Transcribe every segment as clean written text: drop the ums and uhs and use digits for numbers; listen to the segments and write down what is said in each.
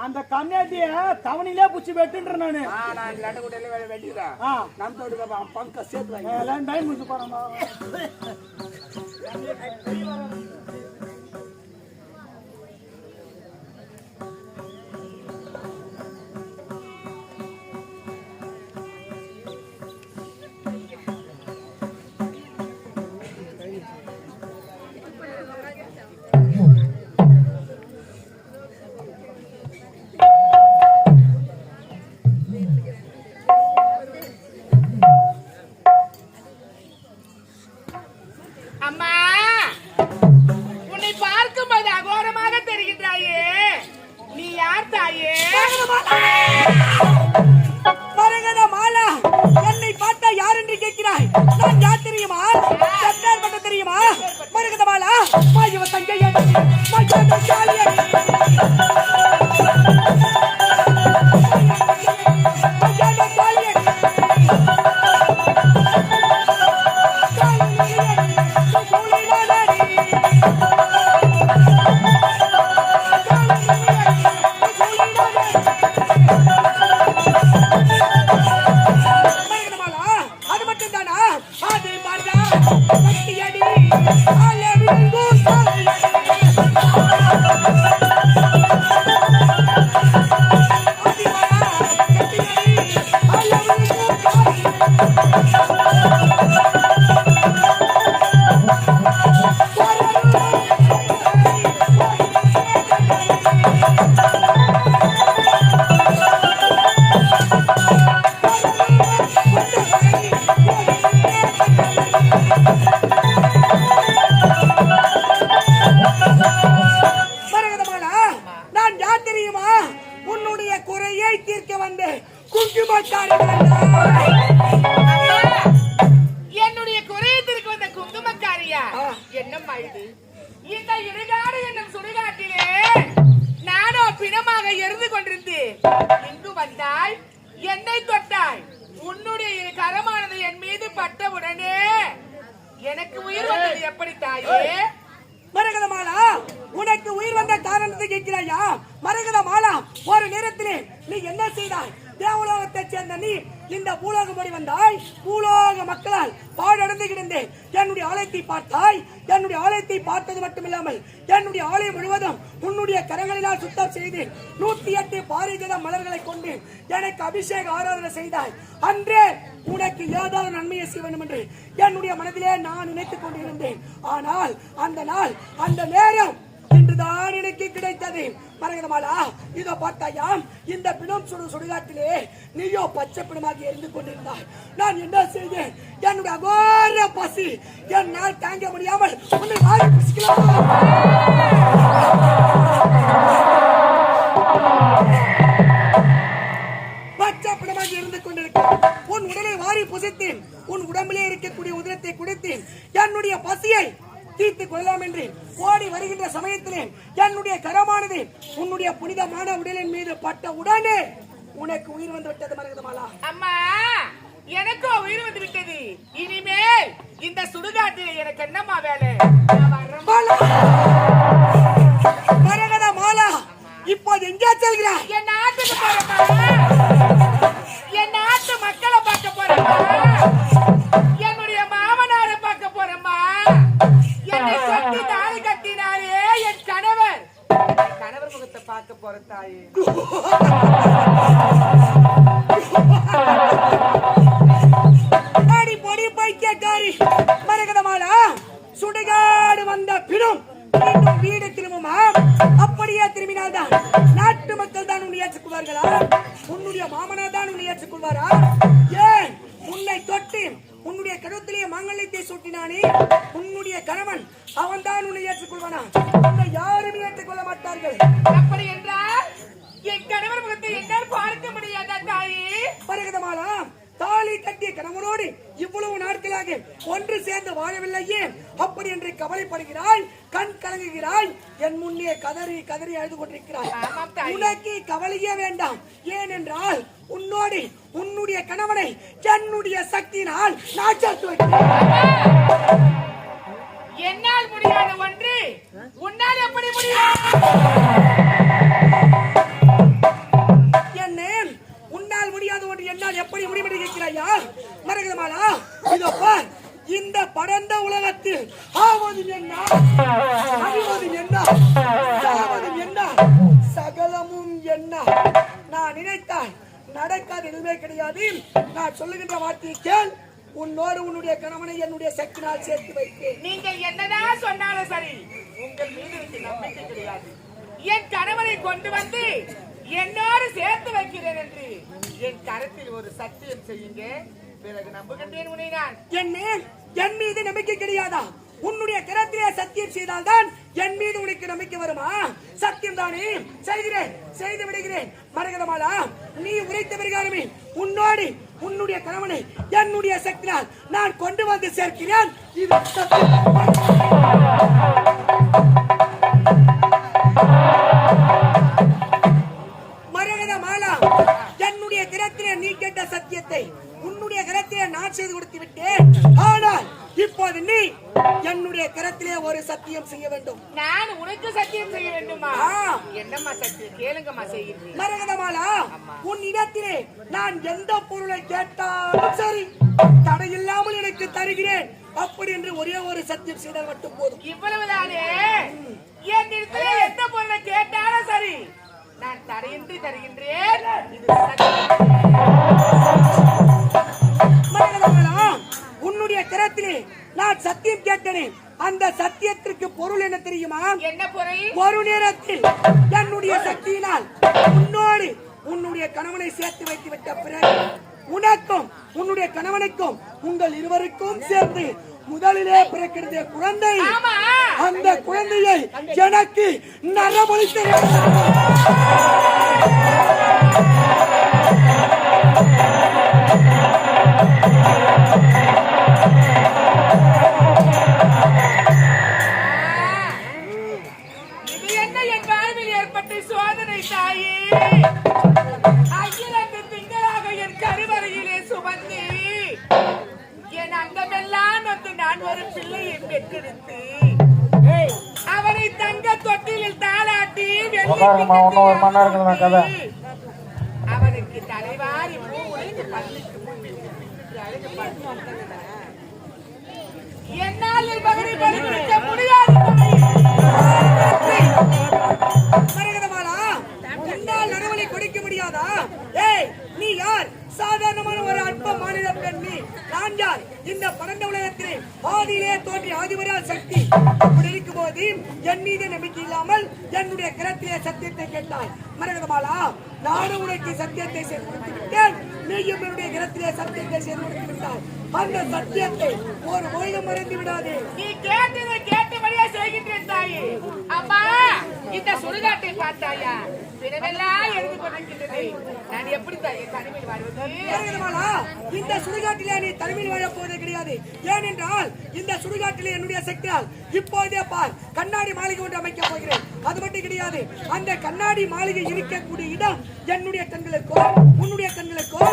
அந்த கண்ணாடிய தவணிலே புடிச்சு வெட்டுன்ற நானு நான் லண்ட குட்டையில வெட்டிக்கிறேன் நம்ம தோடுக்கு பங்க சேர்த்து வாங்க எல்லாம் டைம் முடிச்சு போறோமா I love you. தீர்க்க வந்து குங்குமக்காரி என்னுடைய குறையத்திற்கு வந்த குங்குமக்காரியா? என்னம்மா இது? இந்த இடுகாடு என்னும் சுடுகாட்டிலே நானோ பிணமாக எரிந்து கொண்டிருந்து இங்கு வந்தாய், என்னை தொட்டாய். உன்னுடைய கரமானது என் மீது பட்டவுடனே எனக்கு உயிர் வந்தது எப்படி தாயே? மரகத மாலா, உனக்கு உயிர் வந்த காரணத்தை கேட்கிறாயா? மரகத மாலா, ஒரு நேரத்திலே நீ என்ன செய்தாய்? தேவலோகத்தை சேர்ந்த நீ இந்த பூலோகம் ஓடி வந்தாய். பூலோக மக்களால் பாழடைந்து கிடந்தேன். என்னுடைய ஆலயத்தை பார்த்தாய். என்னுடைய ஆலயத்தை பார்த்தது மட்டுமில்லாமல் என்னுடைய ஆலயம் முழுவதும் உன்னுடைய கரங்களினால் சுத்தம் செய்து 108 பாரிஜாத மலர்களை கொண்டு எனக்கு அபிஷேக ஆராதனை செய்தாய். அன்றே உனக்கு ஏதாவது நன்மையை செய்ய வேண்டும் என்று என்னுடைய மனதிலே நான் நினைத்துக் கொண்டிருந்தேன். ஆனால் அந்த நாள், அந்த நேரம் இன்றுதான் எனக்கு கிடைத்தது. மரகதமாலா, இதோ பார்த்தாயாம், இந்த பிணம் சுடுகாட்டிலே நீயோ பச்சை பிணமாக இருந்து கொண்டிருந்தாய். நான் என்ன செய்தேன்? என்னுடைய அகோர பசி என்னால் தாங்க முடியாமல் உன்னை வாரி புசிக்கலாம். பச்சை பிணமாக இருந்து கொண்டிருக்கிறேன். உன் உடலை வாரி புசித்தேன். உன் உடம்பிலே இருக்கக்கூடிய உதிரத்தை குடித்தேன். என்னுடைய பசியை தீர்த்துக் கொள்ளலாம் என்று ஓடி வருகின்ற சமயத்திலே என்னுடைய கரமானது உன்னுடைய புனிதமான உடலின் மீது பட்ட உடனே உனக்கு உயிர் வந்து விட்டது. மரகதமாலா, அம்மா, எனக்கோ உயிர் வந்து விட்டது. இனிமேல் இந்த சுடுகாட்டில் எனக்கு என்னம்மா வேலை? மரகதமாலா, இப்போது எங்கே செல்கிறாய்? என் நாட்டுக்கு போறேம்மா. என் நாட்டு மக்களை பார்க்க போறேம்மா. என்னுடைய மாமனாரை பார்க்க போறேம்மா. என்னை கட்டி தாலி கட்டினாரே என் கணவர், கணவர் முகத்தை பார்க்க போற தாயே. அடி பொடி பைத்தியக்காரி. மரகதமாலா, சுடுகாடு வந்த பிணம் மீண்டும் வீடு திரும்புமா? அப்படியே திரும்பினால்தான் நாட்டு மக்கள் தான் உன்னை ஏற்றுக்கொள்வார்களா? உன்னுடைய மாமனார் தான் உன்னை ஏற்றுக்கொள்வாரா? ஏன் உன்னை தொட்டு உன்னுடைய கழுத்திலேயே மங்கலத்தை சூட்டினானே உன்னுடைய கணவன், அவன் தான் உன்னை ஏற்றுக்கொள்வானா? உன்னை யாருமே ஏற்றுக்கொள்ள மாட்டார்கள். அப்படி என்றால் என் கணவர் முகத்தை என்னால் பார்க்க முடியாதா தாயே? மரகதமாலா, தாலி கட்டிய கணவனோடு இவ்வளவு நாட்களாக ஒன்று சேர்ந்து வாழவில்லையே, அப்படி என்று கவலைப்படுகிறாய், கண் கலங்குகிறாய், என் முன்னே கதறி கதறி அழுது கொண்டிருக்கிறாய். உனக்கு கவலையே வேண்டாம். ஏனென்றால் உன்னோடு உன்னுடைய கணவனை என்னுடைய சக்தியினால் நான் சேர்த்து வைக்கிறேன். என்னால் முடியாத ஒன்று உன்னால் எப்படி முடியும்? என்ன உன்னால் முடியாத ஒன்று என்னால் எப்படி முடிவு கேட்கிறாயா? மரகதமாலா, இதோ பார், இந்த பரந்த உலகத்தில் ஆவது என்ன, அழிவது என்ன, சாவது என்ன, சகலமும் என்ன. நான் நினைத்தால் நடக்காத எதுவுமே கிடையாது. நான் சொல்லுகின்ற வார்த்தையை கேள். உன்னோடு உன்னுடைய கணவனை என்னுடைய சக்தினால் சேர்த்து வைத்தேன். நீங்கள் என்னதான் சொன்னாலும் சரி, உங்கள் மீது எனக்கு நம்பிக்கை கிடையாது. என் கணவனை கொண்டு வந்து என்னோடு சேர்த்து வைக்கிறேன் என்று என் கரத்தில் ஒரு சத்தியம் செய்யுங்க, பிறகு நம்புகின்றேன் உன்னை நான். என்ன, என் மீது நம்பிக்கை கிடையாதா? உன்னுடைய கரத்திலே சத்தியம் செய்தால்தான் என் மீது உனக்கு நம்பிக்கை வருமா? சத்தியம் தானே, செய்கிறேன், செய்து விடுகிறேன். மரகதமாலா, நீ உரைத்த பிரகாரமே உன்னோடு உன்னுடைய கணவனை என்னுடைய சக்தியால் நான் கொண்டு வந்து சேர்க்கிறேன். இது மரகதமாலா, என்னுடைய கரத்திலே நீ கேட்ட சத்தியத்தை உன்னுடைய கரத்திலே நான் செய்து கொடுத்து விட்டேன். ஆனால் இப்போது நீ என்னுடைய கரத்திலே ஒரு சத்தியம் செய்ய வேண்டும். நான் உனக்கு சத்தியம் செய்ய வேண்டுமா? என்னம்மா சத்தியம்? கேளுங்கம்மா செய்கிறேன். மரகதமாலா, உன் இடத்திலே நான் எந்த பொருளை கேட்டாலும் சரி, தடையில்லாமல் எனக்கு தருகிறேன். அப்படி என்று ஒரே ஒரு சத்தியம் செய்தால் மட்டும் போதும். இவ்வளவுதானே? என் இடத்திலே எந்த பொருளை கேட்டாலும் சரி, நான் தடையின்றி தருகின்றேன். இது மரகதமாலா, உன்னுடைய கரத்திலே நான் சத்தியம் கேட்டேன். அந்த சத்தியத்திற்கு பொருள் என்ன தெரியுமா? என்ன பொருள்? ஒரு நேரத்தில் என்னுடைய சக்தியினால் உன்னோடு உன்னுடைய கணவனை சேர்த்து வைத்து விட்ட பிறகு உனக்கும் உன்னுடைய கணவனுக்கும் உங்கள் இருவருக்கும் சேர்ந்து முதலிலே பிறக்கிறது குழந்தை. அந்த குழந்தையை எனக்கு நரபலித்து என்ன என் வாழ்வில் ஏற்பட்ட சோதனை தாயே? அகிலந்து திங்களாக என் கருவறையிலே சுமந்து என் அங்கமெல்லாம் வந்து நான் ஒரு பிள்ளையை பெற்றெடுத்து அவரை தங்க தொட்டிலில் தாளாட்டி அவனுக்கு தலைவாரி என்னால் பகரை பறிக்க முடியாது. மரகதமாலா, உன்னால் நரவலை கொடுக்க முடியாதா? ஏய், நீ யார்? சாதாரணமான ஒரு அற்ப மாநில பெண் நீ. நான் யார்? இந்த பரந்த உலகத்திலே ஆதியிலே தோன்றி ஆதிவரா சக்தி. அப்படி இருக்கும் போது என் மீது நம்பிக்கை இல்லாமல் என்னுடைய கரத்திலே சத்தியத்தை கேட்டாய். மரகதமாலா, நானும் உனக்கு சத்தியத்தை செய்து கொடுத்து விட்டேன். நீயும் என்னுடைய கரத்திலே சத்தியத்தை செய்து கொடுத்து விட்டாய். அந்த சத்தியத்தை ஒரு மொழியும் மறந்து விடாதே. நீ கேட்டதை கேட்டபடியா செய்கின்றேன் தாயே. அம்மா, இந்த சுடுகாட்டை பார்த்தாயா? பிறவெல்லாம் எழுதி கொண்டிருக்கின்றது. நான் எப்படி தாயே தனிமையில் வாழ்வது? இந்த சுடுகாட்டிலே நீ தனிமையில் வாழப் போவது கிடையாது. ஏனென்றால் இந்த சுடுகாட்டிலே என்னுடைய சக்தியால் இப்போதே பார், கண்ணாடி மாளிகை ஒன்று அமைக்கப் போகிறேன். அது மட்டும் கிடையாது, அந்த கண்ணாடி மாளிகை இருக்கக்கூடிய இடம் என்னுடைய கண்களுக்கோ உன்னுடைய கண்களுக்கோ,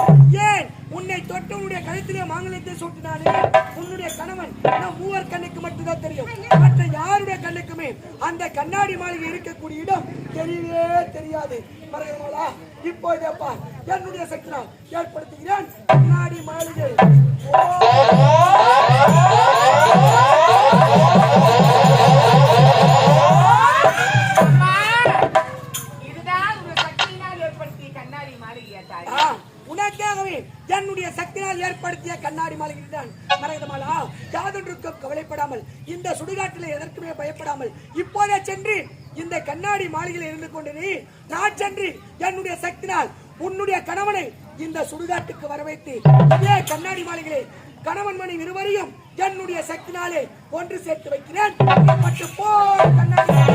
ஏன் உன்னை தொட்டு உன்னுடைய கழுத்திலே மாங்கல்யத்தை சூட்டினானே உன்னுடைய கணவன் நம் மூவர் கண்ணுக்கு மட்டும்தான் தெரியும். மற்ற யாருடைய கண்ணுக்குமே அந்த கண்ணாடி மாளிகை இருக்கக்கூடிய இடம் தெரியவே தெரியாது. மரகதமாலா, இப்போதே பார், என்னுடைய சக்தியால் ஏற்படுத்துகிறேன் கண்ணாடி மாளிகை. உனக்காகவே என்னுடைய சக்தியால் ஏற்படுத்திய கண்ணாடி மாளிகை தான். மரகதமாலா, யாதொன்றுக்கும் கவலைப்படாமல், இந்த சுடுகாட்டிலே எதற்குமே பயப்படாமல் இப்போதே சென்று இந்த கண்ணாடி மாளிகையில் இருந்து கொண்டு நான் சென்று என்னுடைய சக்தியால் உன்னுடைய கணவனை இந்த சுடுகாட்டுக்கு வரவைத்து இதே கண்ணாடி மாளிகையை கணவன் மனைவி இருவரையும் என்னுடைய சக்தினாலே ஒன்று சேர்த்து வைக்கிறேன். பட்டு போ கண்ணாடி.